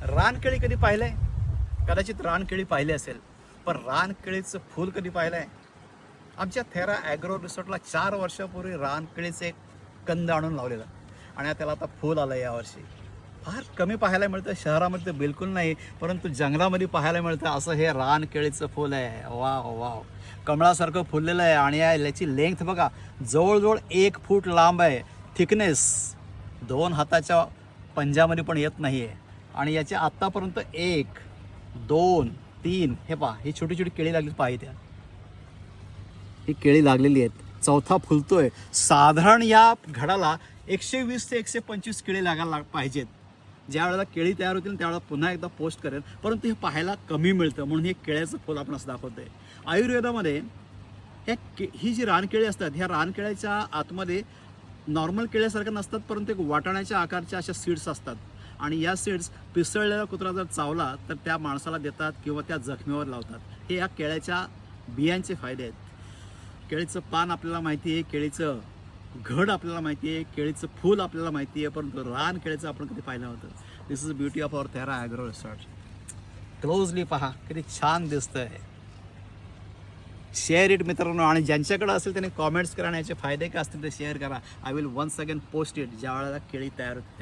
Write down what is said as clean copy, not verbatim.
रानकेळी कधी पाहिलंय? कदाचित रानकेळी पाहिली असेल, पण रानकेळीचं फूल कधी पाहिलंय? आमच्या थेरा ॲग्रो रिसॉर्टला 4 वर्षापूर्वी रानकेळीचं एक कंद आणून लावलेलं आणि त्याला आता फूल आलं यावर्षी. फार कमी पाहायला मिळतं, शहरामध्ये तर बिलकुल नाही, परंतु जंगलामध्ये पाहायला मिळतं असं हे रानकेळीचं फूल आहे. वाव वाव, कमळासारखं फुललेलं आहे आणि याची लेंथ बघा, जवळजवळ 1 फूट लांब आहे. थिकनेस 2 हाताच्या पंजामध्ये पण येत नाही आहे. आणि याचे आत्तापर्यंत 1 2 3 हे पहा, ही छोटी छोटी केळी लागली पाहिजे त्या, ही केळी लागलेली आहेत. चौथा फुलतोय. साधारण या घडाला 120 ते 125 केळी लागायला पाहिजेत. ज्या वेळेला केळी तयार होतील त्यावेळेला पुन्हा एकदा पोस्ट करेल, परंतु हे पाहायला कमी मिळतं म्हणून हे केळ्याचं फुल आपण असं दाखवतोय. आयुर्वेदामध्ये ही जी रानकेळी असतात, ह्या रानकेळ्याच्या आतमध्ये नॉर्मल केळ्यासारख्या नसतात, परंतु एक वाटाण्याच्या आकारच्या अशा सीड्स असतात आणि या सीड्स पिसळलेला कुत्रा जर चावला तर त्या माणसाला देतात किंवा त्या जखमेवर लावतात. हे या केळ्याच्या बियांचे फायदे आहेत. केळीचं पान आपल्याला माहिती आहे, केळीचं घड आपल्याला माहिती आहे, केळीचं फूल आपल्याला माहिती आहे, परंतु रान केळीचं आपण कधी पाहिलं होतं. This is beauty of our Thera agro resort. Closely पहा, किती छान दिसतंय. शेअर इट मित्रांनो, आणि ज्यांच्याकडे असेल त्याने कॉमेंट्स करा आणि याचे फायदे काय असतील ते शेअर करा. I will once again post it ज्या वेळेला केळी तयार होते.